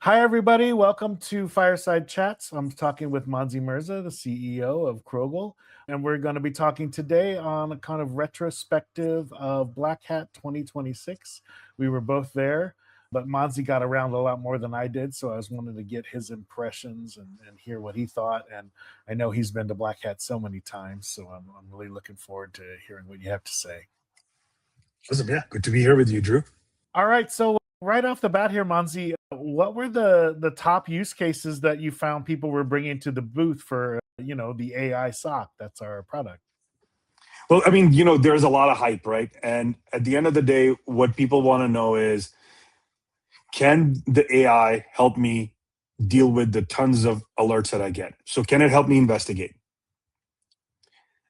Hi, everybody. Welcome to Fireside Chats. I'm talking with Monzy Merza, the CEO of Crogl, and we're going to be talking today on a kind of retrospective of Black Hat 2026. We were both there, but Monzy got around a lot more than I did, so I was wanting to get his impressions and hear what he thought. And I know he's been to Black Hat so many times, so I'm really looking forward to hearing what you have to say. Awesome. Yeah, good to be here with you, Drew. All right, so right off the bat here, Monzy, what were the top use cases that you found people were bringing to the booth for the AI sock? That's our product. Well, I mean, there's a lot of hype, right? And at the end of the day, what people want to know is, can the AI help me deal with the tons of alerts that I get? So can it help me investigate?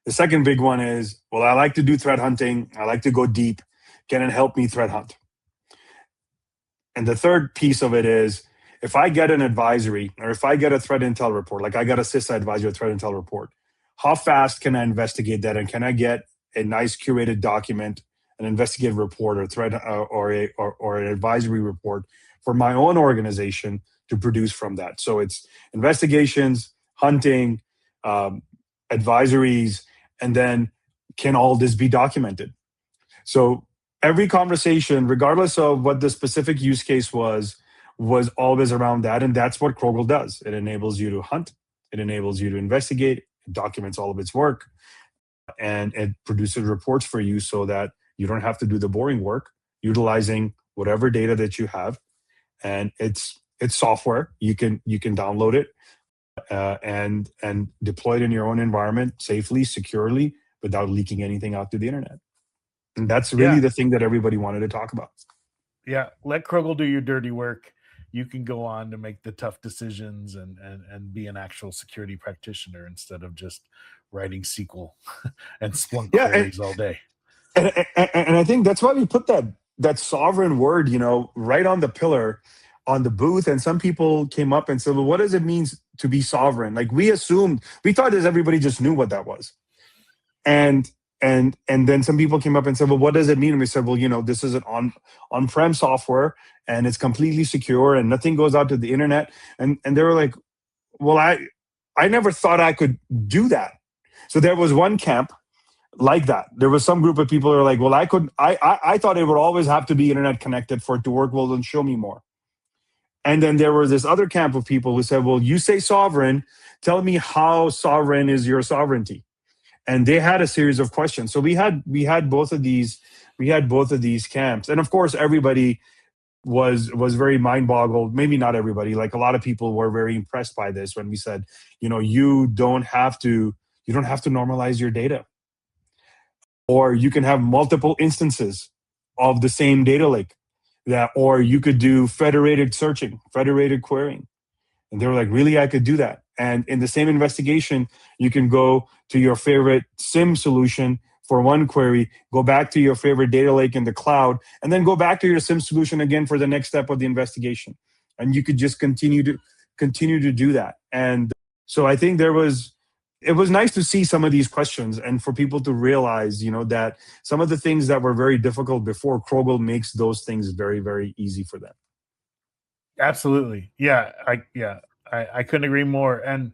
The second big one is, well, I like to do threat hunting. I like to go deep. Can it help me threat hunt? And the third piece of it is, if I get an advisory or if I get a threat intel report, like I got a CISA advisory threat intel report, how fast can I investigate that? And can I get a nice curated document, an investigative report or threat or an advisory report for my own organization to produce from that? So it's investigations, hunting, advisories, and then can all this be documented? So every conversation, regardless of what the specific use case was always around that. And that's what Crogl does. It enables you to hunt. It enables you to investigate. It documents all of its work. And it produces reports for you so that you don't have to do the boring work, utilizing whatever data that you have. And it's software. You can download it and deploy it in your own environment safely, securely, without leaking anything out to the internet. And that's really the thing that everybody wanted to talk about. Yeah, let Crogl do your dirty work. You can go on to make the tough decisions and be an actual security practitioner instead of just writing SQL and Splunk queries all day. And I think that's why we put that sovereign word, right on the pillar on the booth. And some people came up and said, well, what does it mean to be sovereign? Like we thought as everybody just knew what that was. And then some people came up and said, well, what does it mean? And we said, well, this is an on-prem software and it's completely secure and nothing goes out to the internet. And they were like, well, I never thought I could do that. So there was one camp like that. There was some group of people who were like, well, I thought it would always have to be internet connected for it to work. Well, then show me more. And then there was this other camp of people who said, well, you say sovereign, tell me how sovereign is your sovereignty? And they had a series of questions. So we had both of these camps. And of course, everybody was very mind boggled. Maybe not everybody, like a lot of people were very impressed by this when we said, you don't have to normalize your data. Or you can have multiple instances of the same data lake or you could do federated searching, federated querying. And they were like, really, I could do that. And in the same investigation, you can go to your favorite SIM solution for one query, go back to your favorite data lake in the cloud, and then go back to your SIM solution again for the next step of the investigation. And you could just continue to do that. And so I think it was nice to see some of these questions and for people to realize, that some of the things that were very difficult before, Crogl makes those things very, very easy for them. Absolutely. I couldn't agree more. And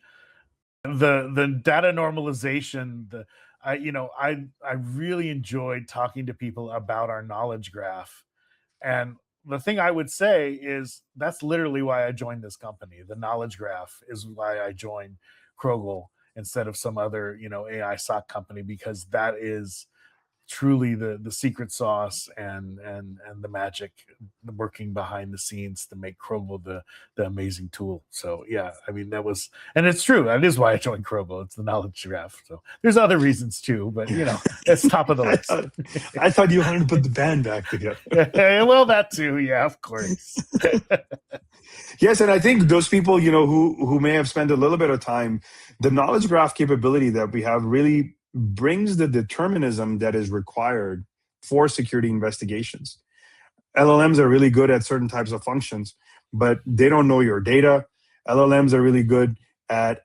the data normalization, I really enjoyed talking to people about our knowledge graph. And the thing I would say is that's literally why I joined this company. The knowledge graph is why I joined Crogl instead of some other, AI SOC company, because that is truly the secret sauce and the magic working behind the scenes to make Crogl the amazing tool. So yeah, I mean that was, and it's true. That is why I joined Crogl. It's the knowledge graph. So there's other reasons too, but it's top of the list. I thought you wanted to put the band back together. Well, that too, yeah, of course. Yes, and I think those people, who may have spent a little bit of time, the knowledge graph capability that we have really brings the determinism that is required for security investigations. LLMs are really good at certain types of functions, but they don't know your data. LLMs are really good at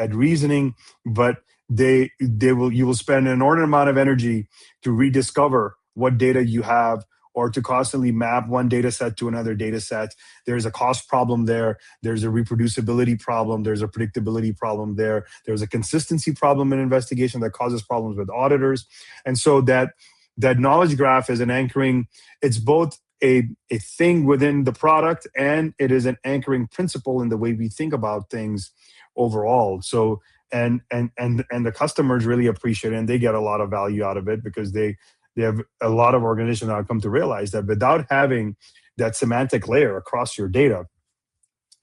reasoning, but you will spend an inordinate amount of energy to rediscover what data you have or to constantly map one data set to another data set. There's a cost problem there. There's a reproducibility problem. There's a predictability problem there. There's a consistency problem in investigation that causes problems with auditors. And so that knowledge graph is an anchoring, it's both a thing within the product, and it is an anchoring principle in the way we think about things overall. So and the customers really appreciate it, and they get a lot of value out of it, because they have a lot of organizations that have come to realize that without having that semantic layer across your data,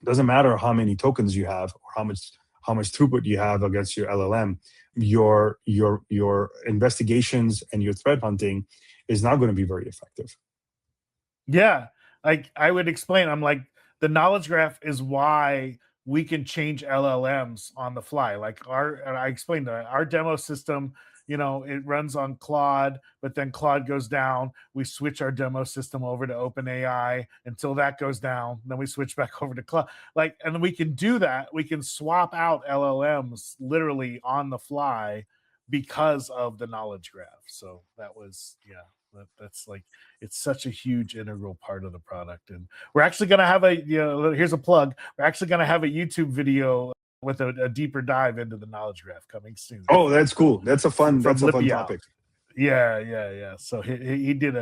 it doesn't matter how many tokens you have or how much throughput you have against your LLM, your investigations and your threat hunting is not going to be very effective. Yeah, like I would explain, I'm like, the knowledge graph is why we can change LLMs on the fly. Like and I explained that our demo system, it runs on Claude, but then Claude goes down. We switch our demo system over to OpenAI until that goes down. Then we switch back over to Claude. Like, and we can do that. We can swap out LLMs literally on the fly because of the knowledge graph. So that was, that's like, it's such a huge integral part of the product. And we're actually going to have here's a plug, we're actually going to have a YouTube video with a deeper dive into the knowledge graph coming soon. Oh, that's cool. That's a fun topic. Yeah. So he did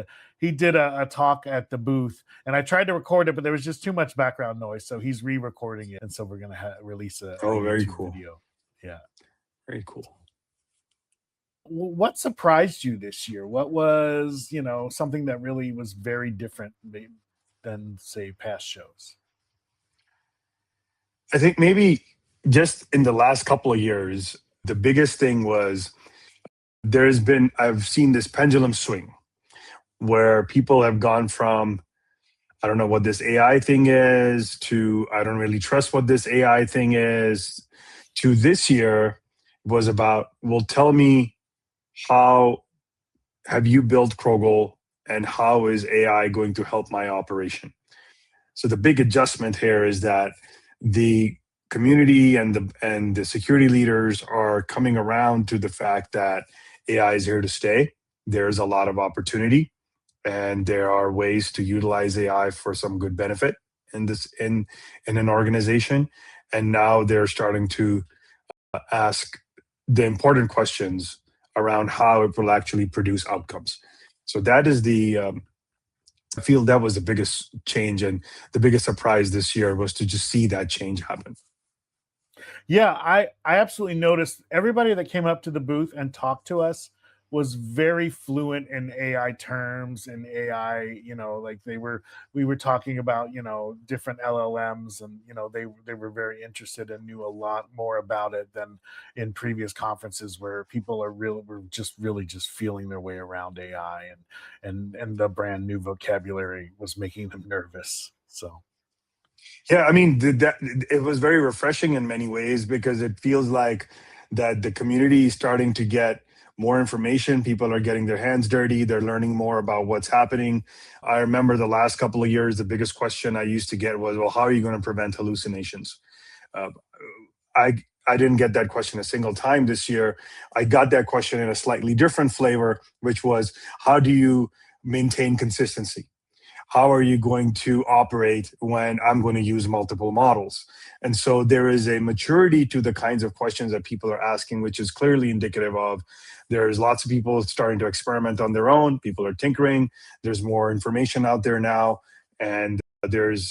a talk at the booth, and I tried to record it, but there was just too much background noise, so he's re-recording it, and so we're gonna release a very YouTube cool video. Yeah, very cool. What surprised you this year? What was something that really was very different than say past shows? I think maybe just in the last couple of years, the biggest thing was I've seen this pendulum swing where people have gone from, I don't know what this AI thing is, to I don't really trust what this AI thing is, to this year was about, well, tell me, how have you built Crogl, and how is AI going to help my operation? So the big adjustment here is that the community and the security leaders are coming around to the fact that AI is here to stay. There's a lot of opportunity, and there are ways to utilize AI for some good benefit in an organization. And now they're starting to ask the important questions around how it will actually produce outcomes. So that is I feel that was the biggest change, and the biggest surprise this year was to just see that change happen. Yeah, I absolutely noticed everybody that came up to the booth and talked to us was very fluent in AI terms and AI, like we were talking about, different LLMs, and, they were very interested and knew a lot more about it than in previous conferences where people were just really just feeling their way around AI, and the brand new vocabulary was making them nervous. So yeah, I mean, it was very refreshing in many ways, because it feels like that the community is starting to get more information. People are getting their hands dirty. They're learning more about what's happening. I remember the last couple of years, the biggest question I used to get was, well, how are you going to prevent hallucinations? I didn't get that question a single time this year. I got that question in a slightly different flavor, which was, how do you maintain consistency? How are you going to operate when I'm going to use multiple models? And so there is a maturity to the kinds of questions that people are asking, which is clearly indicative of there's lots of people starting to experiment on their own. People are tinkering. There's more information out there now, and the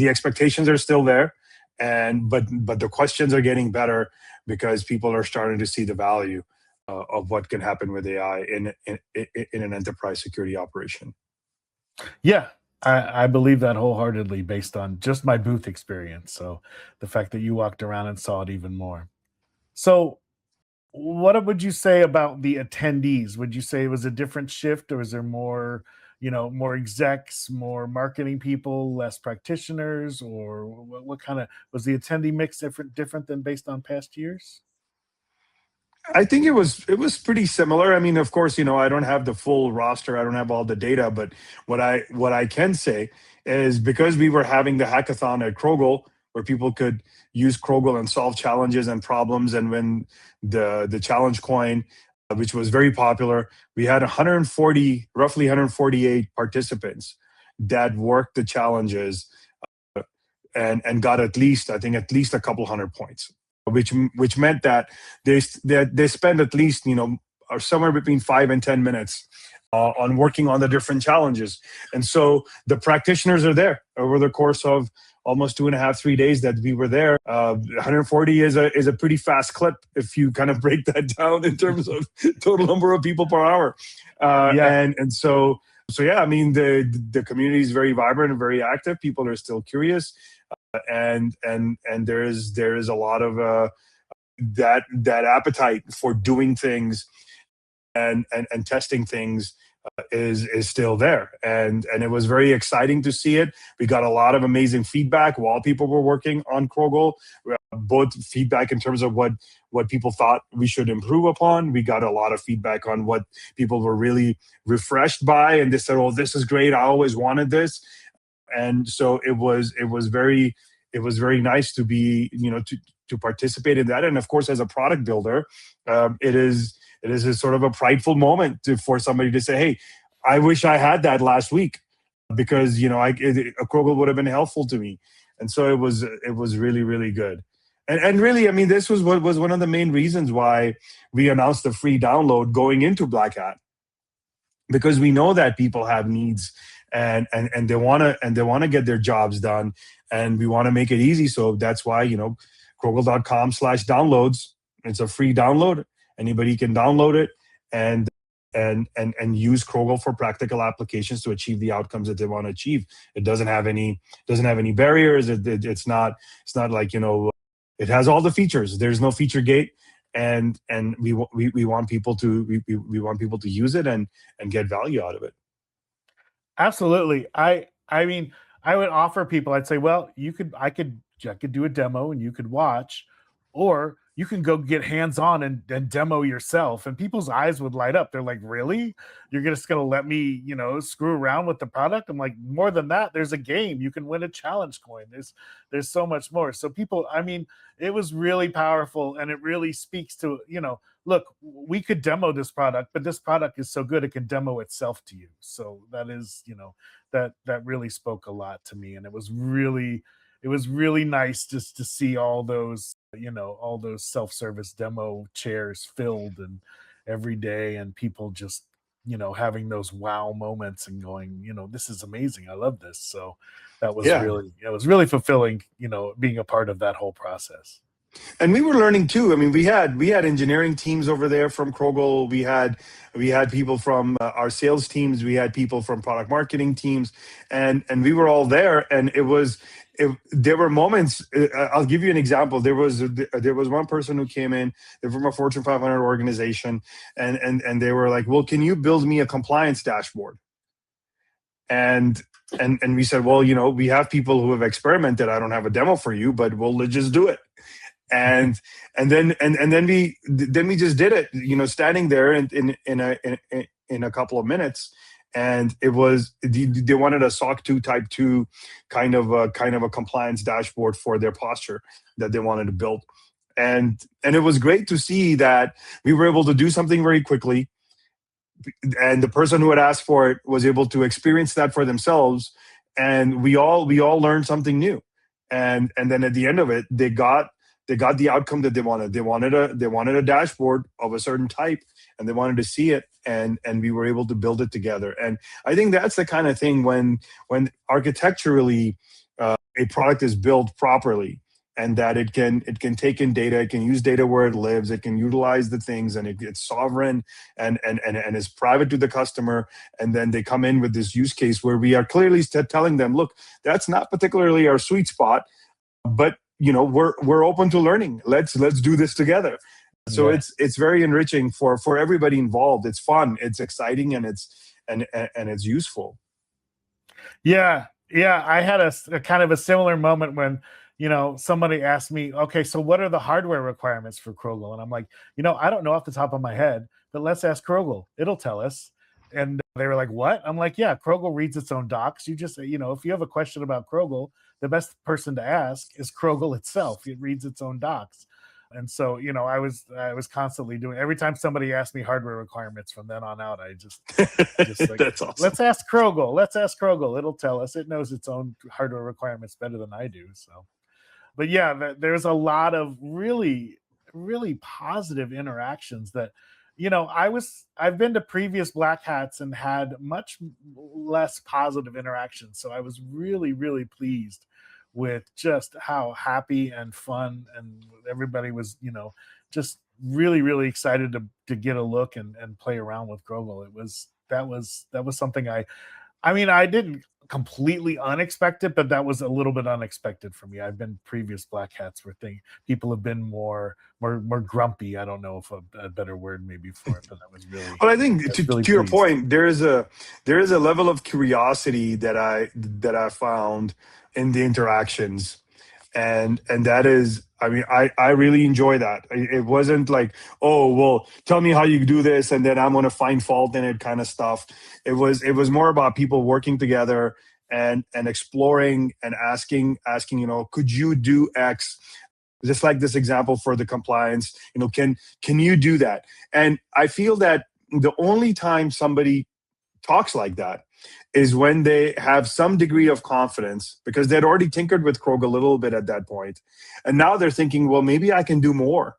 expectations are still there, but the questions are getting better, because people are starting to see the value of what can happen with AI in an enterprise security operation. yeah, I believe that wholeheartedly based on just my booth experience. So the fact that you walked around and saw it even more. So what would you say about the attendees? Would you say it was a different shift, or is there more, more execs, more marketing people, less practitioners, or what kind of was the attendee mix different than based on past years? I think it was pretty similar. I mean, of course, I don't have the full roster. I don't have all the data, but what I can say is, because we were having the hackathon at Crogl, where people could use Crogl and solve challenges and problems and win the challenge coin, which was very popular. We had roughly 148 participants that worked the challenges and got at least a couple hundred points, which meant that they spend at least or somewhere between 5 and 10 minutes on working on the different challenges. And so the practitioners are there over the course of almost 2.5, 3 days that we were there. 140 is a pretty fast clip if you kind of break that down in terms of total number of people per hour. Yeah. And so yeah, I mean the community is very vibrant and very active. People are still curious, and there is a lot of that appetite for doing things and testing things is still there, and it was very exciting to see it. We got a lot of amazing feedback while people were working on Crogl, both feedback in terms of what people thought we should improve upon. We got a lot of feedback on what people were really refreshed by, and they said, "Oh, this is great. I always wanted this." And so it was very nice to be to participate in that. And of course, as a product builder, it is a sort of a prideful moment for somebody to say, "Hey, I wish I had that last week because a Crogl would have been helpful to me." And so it was really, really good. And really, I mean, this was what was one of the main reasons why we announced the free download going into Black Hat, because we know that people have needs and they want to get their jobs done, and we want to make it easy. So that's why Crogl.com/downloads. It's a free download. Anybody can download it and use Crogl for practical applications to achieve the outcomes that they want to achieve. It doesn't have any barriers. It's not like it has all the features. There's no feature gate, and we want people to use it and get value out of it. Absolutely. I mean, I would offer people, I'd say, well, I could do a demo and you could watch, or you can go get hands-on and demo yourself. And people's eyes would light up. They're like, really? You're just gonna let me, screw around with the product? I'm like, more than that, there's a game. You can win a challenge coin. There's so much more. So people, I mean, it was really powerful, and it really speaks to, look, we could demo this product, but this product is so good it can demo itself to you. So that is, that really spoke a lot to me. And it was really nice just to see all those self-service demo chairs filled and every day, and people just having those wow moments and going, this is amazing, I love this. So that was Yeah. it was really fulfilling, being a part of that whole process. And we were learning too. I mean, we had engineering teams over there from Crogl. We had people from our sales teams. We had people from product marketing teams, and we were all there. And there were moments. I'll give you an example. There was one person who came in. They're from a Fortune 500 organization, and they were like, "Well, can you build me a compliance dashboard?" And we said, "Well, we have people who have experimented. I don't have a demo for you, but let's just do it." And then we just did it, standing there in a couple of minutes. And it was, they wanted a SOC 2 type 2 kind of a compliance dashboard for their posture that they wanted to build. And it was great to see that we were able to do something very quickly, and the person who had asked for it was able to experience that for themselves, and we all learned something new. And then at the end of it, they got the outcome that they wanted. They wanted a dashboard of a certain type, and they wanted to see it, and we were able to build it together. And I think that's the kind of thing when architecturally a product is built properly, and that it can take in data, it can use data where it lives, it can utilize the things, and it's sovereign and is private to the customer. And then they come in with this use case where we are clearly telling them, look, that's not particularly our sweet spot, but we're open to learning. Let's do this together. So Yeah. it's very enriching for everybody involved. It's fun, it's exciting, and it's useful. Yeah, I had a kind of a similar moment when somebody asked me, okay, so what are the hardware requirements for Crogl? And I'm like, I don't know off the top of my head, but let's ask Crogl. It'll tell us. And they were like, what? I'm like, yeah, Crogl reads its own docs. You just, if you have a question about Crogl, the best person to ask is Crogl itself. It reads its own docs. And so, I was constantly doing, every time somebody asked me hardware requirements from then on out, I just like, That's awesome. let's ask Crogl. Let's ask Crogl. It'll tell us. It knows its own hardware requirements better than I do. So, but yeah, there's a lot of really, really positive interactions that, I've been to previous Black Hats and had much less positive interactions. So I was really, really pleased with just how happy and fun and everybody was, just really, really excited to get a look and play around with Crogl. That was something I didn't completely unexpected, but that was a little bit unexpected for me. I've been previous Black Hats where people have been more grumpy. I don't know if a better word maybe for it, but Well, I think I was really to your pleased. point, there is a level of curiosity that I found in the interactions, and that is, I mean, I really enjoy that. It wasn't like, oh well, tell me how you do this and then I'm going to find fault in it kind of stuff. It was more about people working together and exploring and asking, could you do X, just like this example for the compliance, can you do that? And I feel that the only time somebody talks like that is when they have some degree of confidence, because they'd already tinkered with Krog a little bit at that point, and now they're thinking, well, maybe I can do more.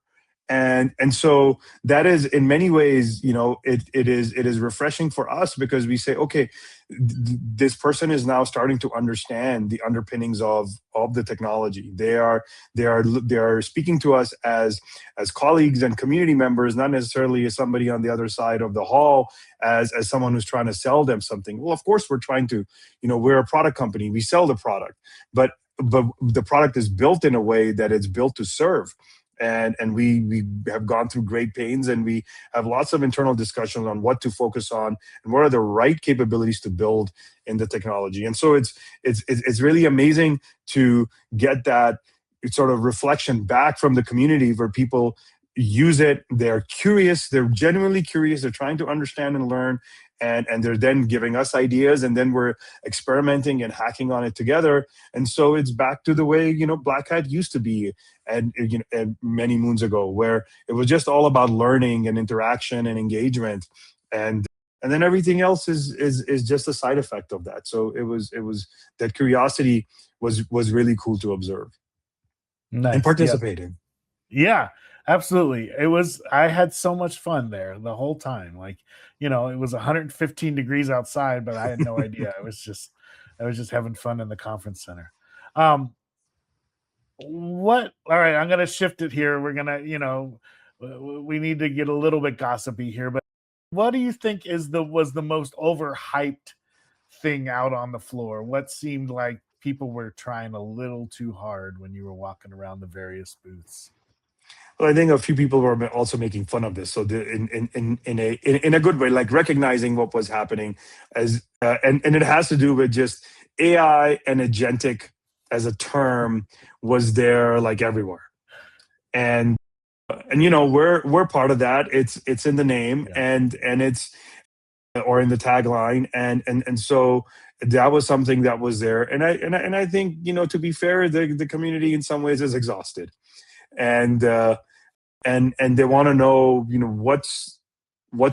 And so that is, in many ways, it is refreshing for us, because we say, okay, this person is now starting to understand the underpinnings of the technology. They are speaking to us as colleagues and community members, not necessarily as somebody on the other side of the hall, as someone who's trying to sell them something. Well, of course we're trying to, we're a product company, we sell the product, but the product is built in a way that it's built to serve. And we have gone through great pains, and we have lots of internal discussions on what to focus on and what are the right capabilities to build in the technology. And so it's really amazing to get that sort of reflection back from the community, where people use it, they're curious, they're genuinely curious, they're trying to understand and learn, and they're then giving us ideas, and then we're experimenting and hacking on it together. And so it's back to the way Black Hat used to be, and many moons ago, where it was just all about learning and interaction and engagement, and then everything else is just a side effect of that. So it was that curiosity was really cool to observe and Nice. Yeah. participate in. Yeah, absolutely. I had so much fun there the whole time. Like, it was 115 degrees outside, but I had no idea. I was just having fun in the conference center. Um, all right, I'm gonna shift it here. We're gonna, we need to get a little bit gossipy here, but what do you think was the most overhyped thing out on the floor? What seemed like people were trying a little too hard when you were walking around the various booths? Well, I think a few people were also making fun of this. So in a good way, like recognizing what was happening, and it has to do with just AI and agentic as a term was there like everywhere, and we're part of that. It's in the name, Yeah. and it's, or in the tagline, and so that was something that was there. And I think, to be fair, the community in some ways is exhausted, and and they want to know, what's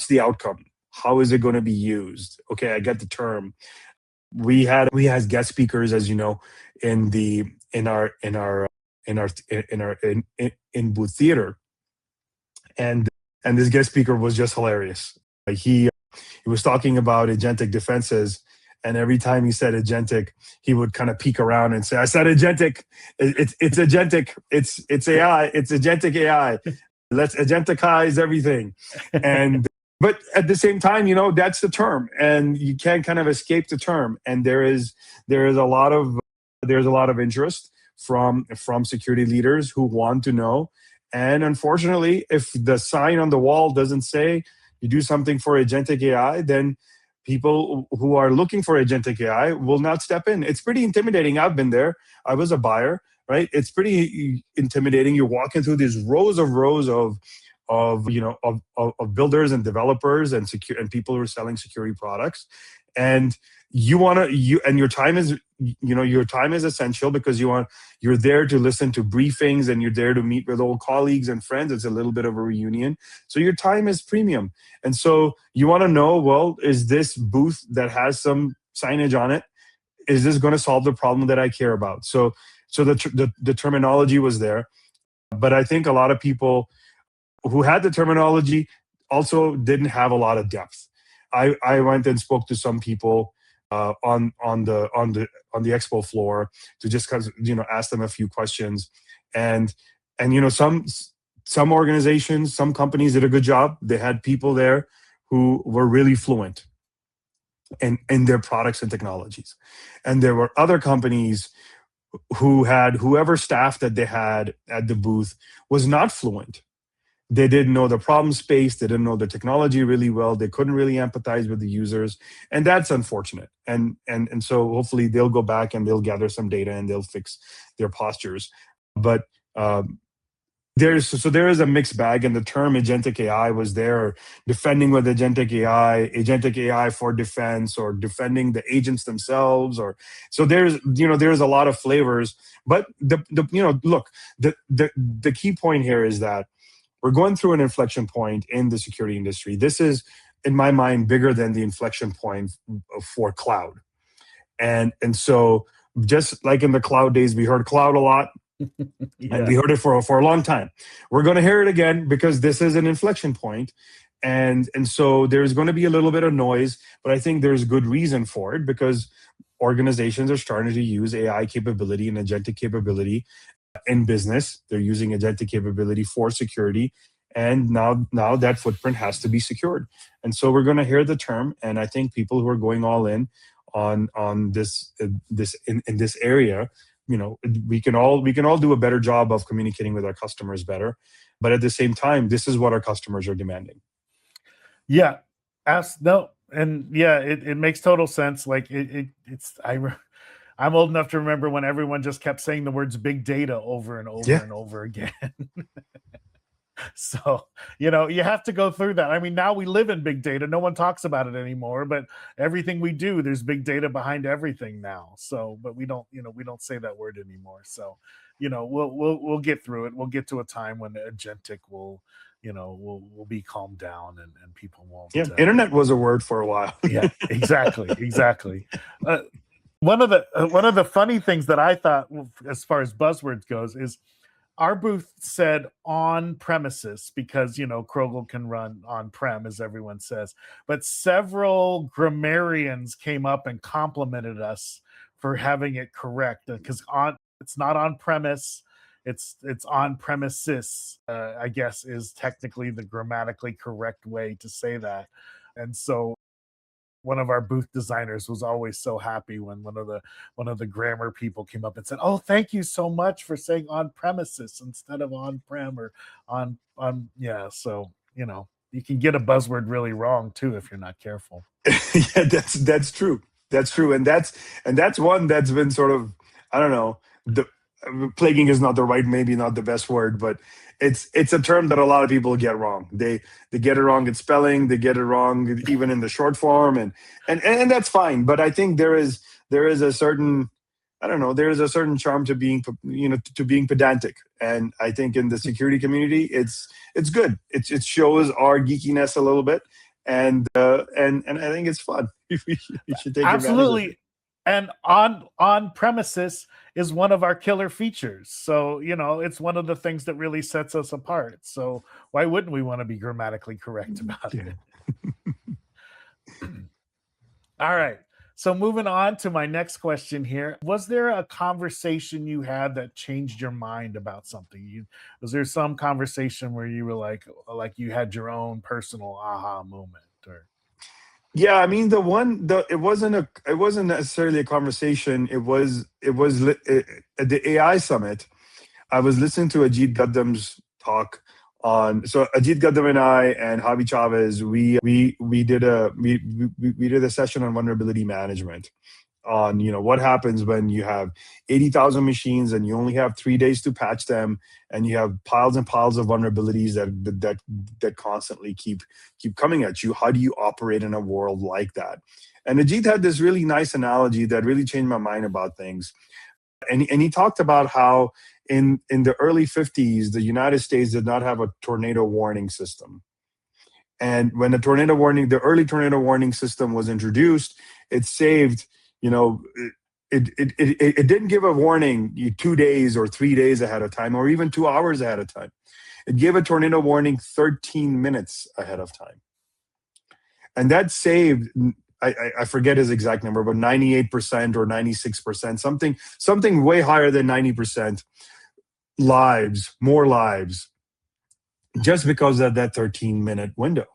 the outcome, how is it going to be used. Okay, I get the term. We had guest speakers, as you know, in the in booth theater, and this guest speaker was just hilarious. Like, he was talking about agentic defenses, and every time he said agentic, he would kind of peek around and say, I said agentic. It's agentic. It's AI. It's agentic AI. Let's agenticize everything. And but at the same time, that's the term, and you can't kind of escape the term. And there is a lot of interest from security leaders who want to know. And unfortunately, if the sign on the wall doesn't say you do something for agentic AI, then people who are looking for agentic AI will not step in. It's pretty intimidating. I've been there. I was a buyer, right? It's pretty intimidating. You're walking through these rows of builders and developers and people who are selling security products, and your time is, your time is essential because you're there to listen to briefings, and you're there to meet with old colleagues and friends. It's a little bit of a reunion, so your time is premium. And so you want to know, well, is this booth that has some signage on it, is this going to solve the problem that I care about? So the terminology was there, but I think a lot of people who had the terminology also didn't have a lot of depth. I went and spoke to some people on the expo floor to just ask them a few questions, and some organizations, some companies did a good job. They had people there who were really fluent in their products and technologies, and there were other companies who had whoever staff that they had at the booth was not fluent. They didn't know the problem space. They didn't know the technology really well. They couldn't really empathize with the users, and that's unfortunate. And so hopefully they'll go back and they'll gather some data and they'll fix their postures. But there is a mixed bag, and the term agentic AI was there, defending with agentic AI for defense, or defending the agents themselves, or so there's a lot of flavors. But the key point here is that we're going through an inflection point in the security industry. This is, in my mind, bigger than the inflection point for cloud. And so just like in the cloud days, we heard cloud a lot. Yeah. And we heard it for a long time. We're going to hear it again because this is an inflection point. And so there's going to be a little bit of noise, but I think there's good reason for it, because organizations are starting to use AI capability and agentic capability in business. They're using agentic capability for security, and now that footprint has to be secured. And so we're going to hear the term, and I think people who are going all in on this in this area, we can all do a better job of communicating with our customers better. But at the same time, this is what our customers are demanding. Yeah. It makes total sense. Like I'm old enough to remember when everyone just kept saying the words big data over and over and over again. So, you have to go through that. I mean, now we live in big data. No one talks about it anymore, but everything we do, there's big data behind everything now. So, but we don't say that word anymore. So, we'll get through it. We'll get to a time when agentic will be calmed down, and people won't. Yeah, internet was a word for a while. Yeah, exactly. One of the funny things that I thought, as far as buzzwords goes, is our booth said on premises, because Crogl can run on prem, as everyone says. But several grammarians came up and complimented us for having it correct, because it's not on premise, it's on premises. I guess is technically the grammatically correct way to say that. And so one of our booth designers was always so happy when one of the grammar people came up and said, "Oh, thank you so much for saying on premises instead of on prem or on." Yeah, so you can get a buzzword really wrong too if you're not careful. Yeah, that's true. That's true, and that's one that's been sort of, I don't know, the plaguing is not maybe not the best word, but it's a term that a lot of people get wrong. They get it wrong in spelling, they get it wrong even in the short form, and that's fine. But I think there is a certain, I don't know, there is a certain charm to being pedantic, and I think in the security community, it's good. It shows our geekiness a little bit, and I think it's fun. We should take absolutely. advantage of it. And on premises is one of our killer features. So, it's one of the things that really sets us apart. So why wouldn't we want to be grammatically correct about it? All right. So moving on to my next question here. Was there a conversation you had that changed your mind about something? Was there some conversation where you were like you had your own personal aha moment? Or Yeah, I mean it wasn't necessarily a conversation. It was at the AI summit. I was listening to Ajit Gaddam's talk on. So Ajit Gaddam and I and Javi Chavez, we did a session on vulnerability management, on what happens when you have 80,000 machines and you only have 3 days to patch them, and you have piles and piles of vulnerabilities that constantly keep coming at you. How do you operate in a world like that? And Ajit had this really nice analogy that really changed my mind about things. And he talked about how in the early 50s, the United States did not have a tornado warning system. And when the early tornado warning system was introduced, it saved, you know, it didn't give a warning 2 days or 3 days ahead of time, or even 2 hours ahead of time. It gave a tornado warning 13 minutes ahead of time. And that saved, I forget his exact number, but 98% or 96%, something way higher than 90% more lives, just because of that 13-minute window.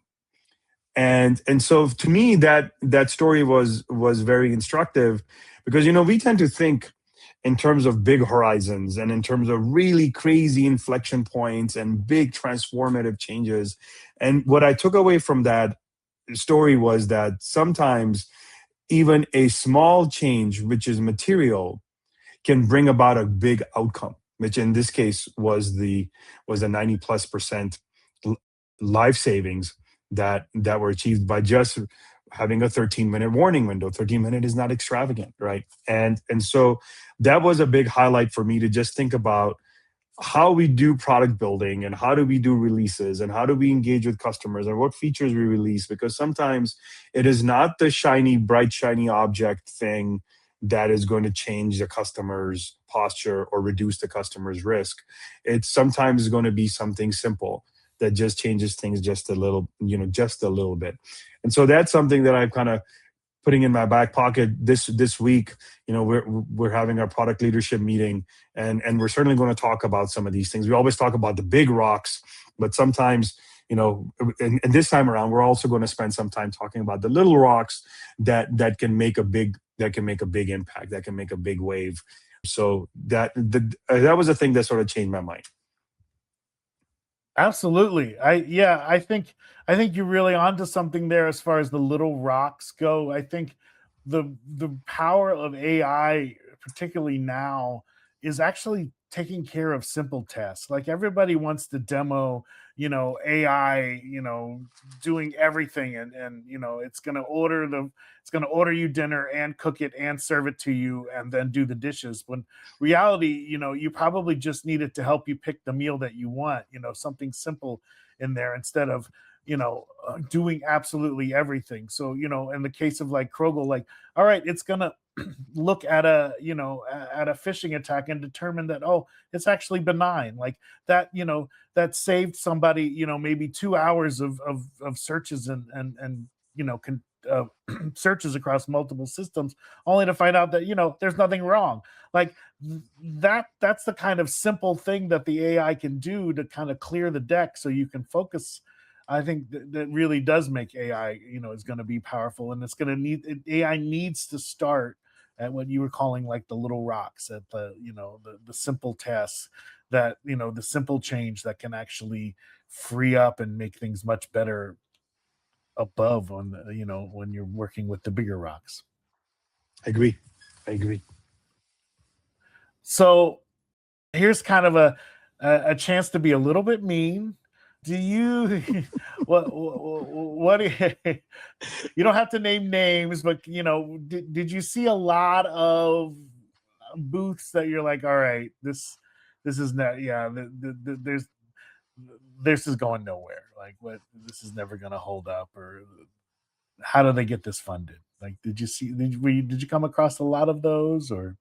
And so to me, that story was very instructive, because we tend to think in terms of big horizons and in terms of really crazy inflection points and big transformative changes. And what I took away from that story was that sometimes even a small change, which is material, can bring about a big outcome, which in this case was the 90+% life savings that were achieved by just having a 13-minute warning window. 13-minute is not extravagant, right? And so that was a big highlight for me, to just think about how we do product building and how do we do releases and how do we engage with customers and what features we release, because sometimes it is not the bright shiny object thing that is going to change the customer's posture or reduce the customer's risk. It's sometimes going to be something simple that just changes things just a little bit. And so that's something that I'm kind of putting in my back pocket this week. We're having our product leadership meeting, and we're certainly going to talk about some of these things. We always talk about the big rocks, but sometimes, and this time around, we're also going to spend some time talking about the little rocks that can make a big impact, that can make a big wave. So that was a thing that sort of changed my mind. Absolutely. I think you're really onto something there as far as the little rocks go. I think the power of AI, particularly now, is actually taking care of simple tasks. Like, everybody wants to demo, AI, doing everything, and it's going to order you dinner and cook it and serve it to you and then do the dishes. When reality, you probably just need it to help you pick the meal that you want, something simple in there, instead of doing absolutely everything. So in the case of like Crogl, like, all right, it's gonna look at a phishing attack and determine that, oh, it's actually benign, like that. That saved somebody maybe 2 hours of searches and searches across multiple systems, only to find out that there's nothing wrong. Like, that's the kind of simple thing that the AI can do to kind of clear the deck so you can focus. I think that really does make AI, is going to be powerful, and it's going to need AI needs to start at what you were calling like the little rocks, at the the simple tasks, that the simple change that can actually free up and make things much better above on the, when you're working with the bigger rocks. I agree. So here's kind of a chance to be a little bit mean. Do you what you don't have to name names, but did you see a lot of booths that you're like, all right, this is not, this is going nowhere, like, what, this is never going to hold up, or how do they get this funded? Like, did you come across a lot of those, or?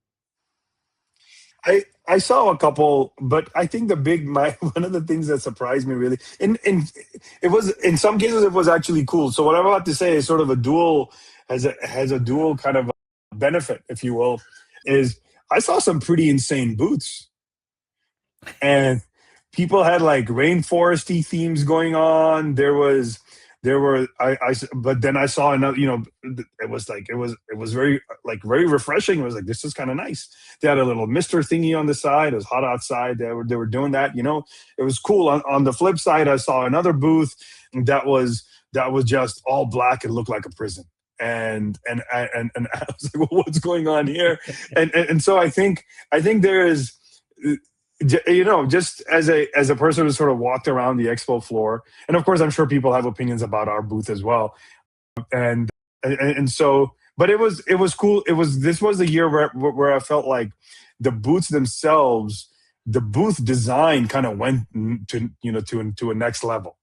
I saw a couple, but I think one of the things that surprised me really, and it was, in some cases it was actually cool. So what I'm about to say is sort of has a dual kind of benefit, if you will, is I saw some pretty insane booths, and people had like rainforesty themes going on. But then I saw another, it was very, like, very refreshing. It was like, this is kind of nice. They had a little mister thingy on the side. It was hot outside. They were doing that, it was cool. On the flip side, I saw another booth that was just all black and looked like a prison. And I was like, well, what's going on here? And so I think there is, just as a person who sort of walked around the expo floor, and of course I'm sure people have opinions about our booth as well, and so but it was cool. This was the year where I felt like the booths themselves, the booth design kind of went to to a next level.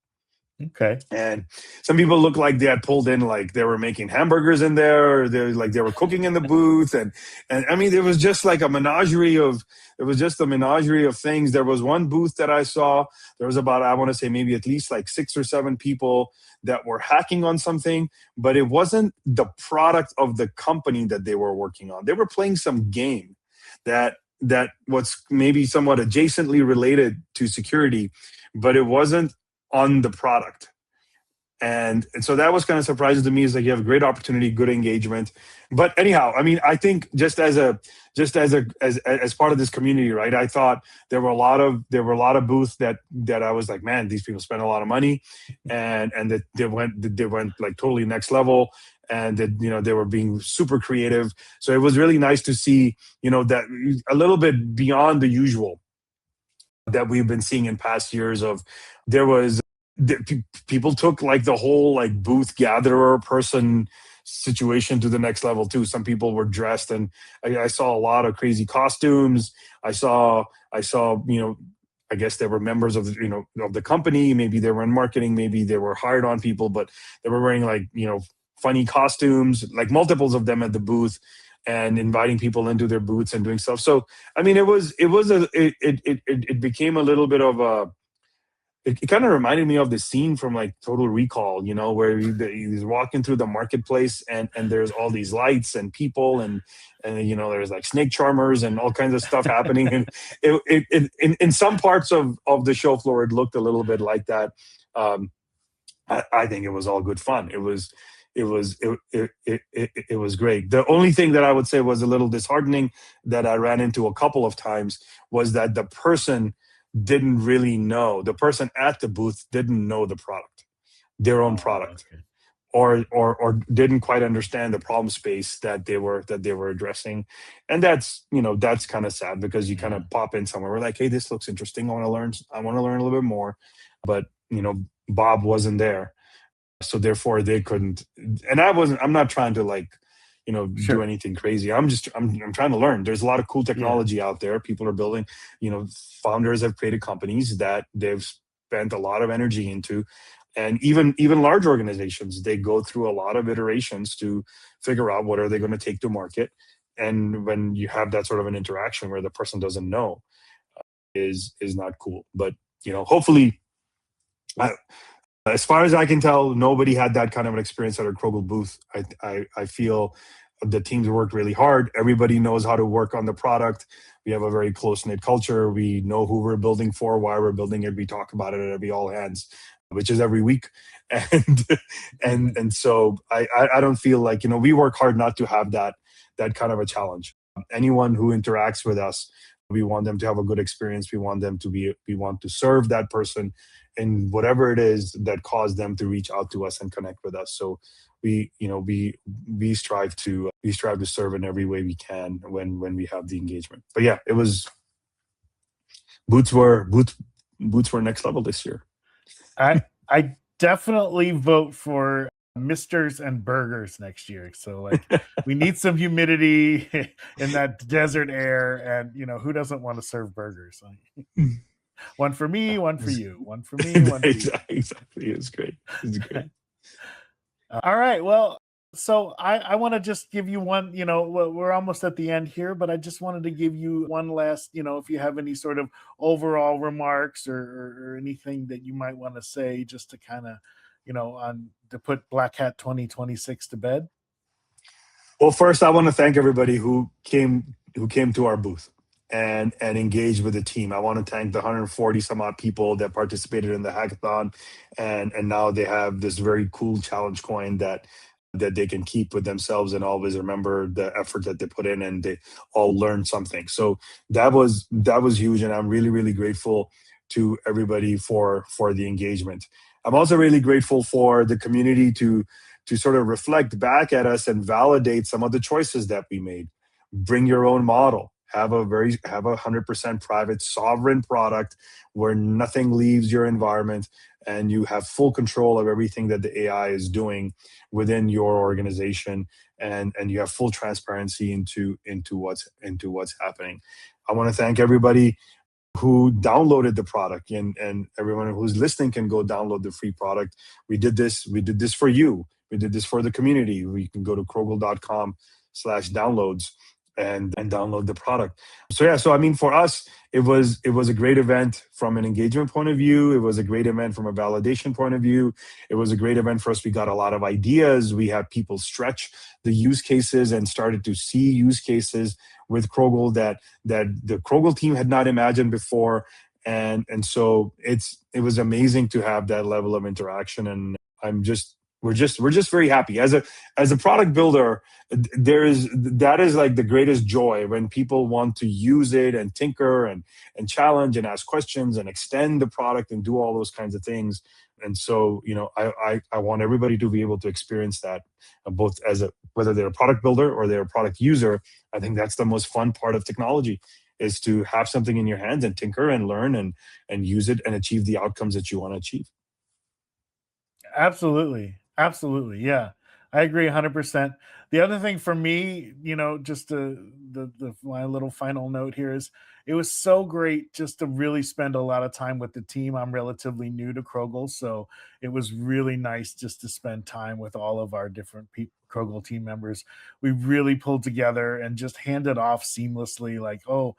Okay. And some people looked like they had pulled in, like they were making hamburgers in there, or they were cooking in the booth. And I mean, it was just like a menagerie of it was just a menagerie of things. There was one booth that I saw. There was about, I want to say, maybe at least like 6 or 7 people that were hacking on something, but it wasn't the product of the company that they were working on. They were playing some game that was maybe somewhat adjacently related to security, but it wasn't on the product. And so that was kind of surprising to me. Is like, you have a great opportunity, good engagement. But anyhow, I mean, I think as part of this community, right? I thought there were a lot of booths that I was like, man, these people spend a lot of money, and that they went like totally next level, and that they were being super creative. So it was really nice to see that a little bit beyond the usual that we've been seeing in past years. Of there was people took like the whole like booth gatherer person situation to the next level too. Some people were dressed, and I saw a lot of crazy costumes. I saw I guess they were members of of the company. Maybe they were in marketing, maybe they were hired on people, but they were wearing like funny costumes, like multiples of them at the booth, and inviting people into their booths and doing stuff. So I mean, it became a little bit of a it kind of reminded me of the scene from like Total Recall, where he's walking through the marketplace, and there's all these lights and people, and there's like snake charmers and all kinds of stuff happening. And in some parts of the show floor, it looked a little bit like that. I think it was all good fun. It was great. The only thing that I would say was a little disheartening that I ran into a couple of times was that the person didn't really know. The person at the booth didn't know the product, their own product, Okay. or didn't quite understand the problem space that they were addressing. And that's kind of sad, because you kind Yeah. of pop in somewhere, we're like, hey, this looks interesting, I want to learn a little bit more. But Bob wasn't there, so therefore they couldn't. And I'm not trying to like do Sure. anything crazy. I'm trying to learn. There's a lot of cool Yeah. technology out there. People are building, founders have created companies that they've spent a lot of energy into. And even large organizations, they go through a lot of iterations to figure out what are they going to take to market. And when you have that sort of an interaction where the person doesn't know, is not cool. But hopefully, as far as I can tell, nobody had that kind of an experience at a Crogl booth. I feel the teams worked really hard. Everybody knows how to work on the product. We have a very close knit culture. We know who we're building for, why we're building it. We talk about it at every all hands, which is every week. And so I don't feel like we work hard not to have that kind of a challenge. Anyone who interacts with us, we want them to have a good experience. We want to serve that person in whatever it is that caused them to reach out to us and connect with us. So we strive to serve in every way we can when we have the engagement. But yeah, it was boots were next level this year. I definitely vote for misters and burgers next year. So like we need some humidity in that desert air, and who doesn't want to serve burgers? One for me, one for you. One for me, one for you. Exactly. It's great. All right. Well, so I want to just give you one, we're almost at the end here, but I just wanted to give you one last, if you have any sort of overall remarks or anything that you might want to say, just to kind of, to put Black Hat 2026 to bed. Well, first, I want to thank everybody who came to our booth and engaged with the team. I want to thank the 140 some odd people that participated in the hackathon, and now they have this very cool challenge coin that they can keep with themselves, and always remember the effort that they put in, and they all learned something. So that was huge, and I'm really, really grateful to everybody for the engagement. I'm also really grateful for the community to sort of reflect back at us and validate some of the choices that we made. Bring your own model. Have a 100% private sovereign product where nothing leaves your environment, and you have full control of everything that the AI is doing within your organization. and you have full transparency into what's happening. I want to thank everybody who downloaded the product, and everyone who's listening can go download the free product. We did this for you. We did this for the community. We can go to crogl.com/downloads and download the product. So yeah, so I mean, for us, it was a great event from an engagement point of view. It was a great event from a validation point of view. It was a great event for us. We got a lot of ideas. We had people stretch the use cases and started to see use cases with Crogl that the Crogl team had not imagined before. And so it was amazing to have that level of interaction. And we're just very happy as a product builder. That is like the greatest joy, when people want to use it and tinker and challenge and ask questions and extend the product and do all those kinds of things. And so, I want everybody to be able to experience that, both whether they're a product builder or they're a product user. I think that's the most fun part of technology, is to have something in your hands and tinker and learn and use it and achieve the outcomes that you want to achieve. Absolutely. Absolutely. Yeah. I agree 100%. The other thing for me, just my little final note here is, it was so great just to really spend a lot of time with the team. I'm relatively new to Crogl, so it was really nice just to spend time with all of our different Crogl team members. We really pulled together and just handed off seamlessly, like, oh,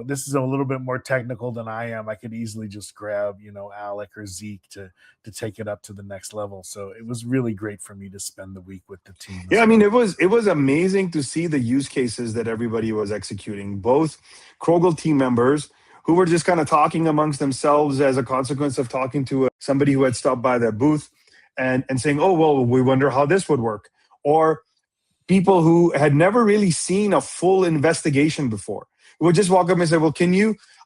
this is a little bit more technical than I am. I could easily just grab, Alec or Zeke to take it up to the next level. So it was really great for me to spend the week with the team. Yeah, I mean, it was amazing to see the use cases that everybody was executing. Both Crogl team members who were just kind of talking amongst themselves as a consequence of talking to somebody who had stopped by their booth and saying, oh, well, we wonder how this would work. Or people who had never really seen a full investigation before would just walk up and say, well,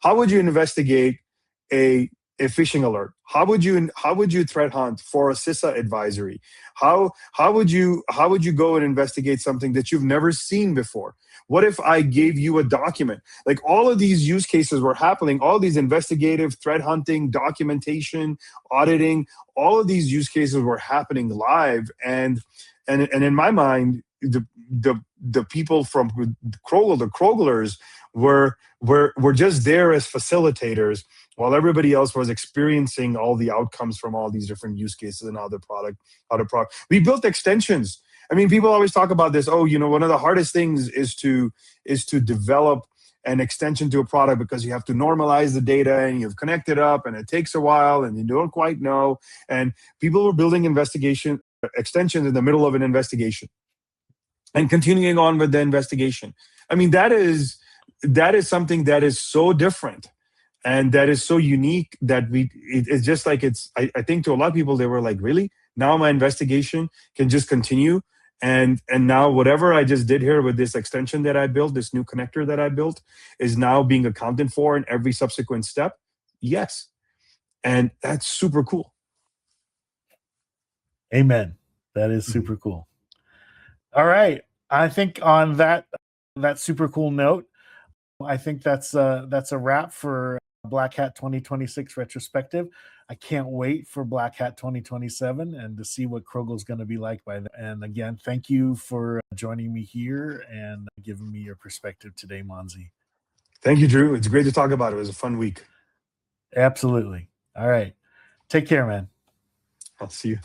how would you investigate a phishing alert? How would you threat hunt for a CISA advisory? How would you go and investigate something that you've never seen before? What if I gave you a document? Like, all of these use cases were happening, all these investigative threat hunting, documentation, auditing, all of these use cases were happening live. And in my mind, the people from Crogl, the Croglers, were just there as facilitators, while everybody else was experiencing all the outcomes from all these different use cases and how the product. We built extensions. I mean, people always talk about this. Oh, one of the hardest things is to develop an extension to a product, because you have to normalize the data and you've connected up and it takes a while and you don't quite know. And people were building investigation extensions in the middle of an investigation and continuing on with the investigation. I mean, that is something that is so different and that is so unique that it's just like, I think to a lot of people, they were like, really? Now my investigation can just continue. And now whatever I just did here with this extension that I built, this new connector that I built, is now being accounted for in every subsequent step. Yes. And that's super cool. Amen. That is super cool. All right. I think on that super cool note, I think that's a wrap for Black Hat 2026 retrospective. I can't wait for Black Hat 2027 and to see what Crogl's going to be like by then. And again, thank you for joining me here and giving me your perspective today, Monzy. Thank you, Drew. It's great to talk about it. It was a fun week. Absolutely. All right. Take care, man. I'll see you.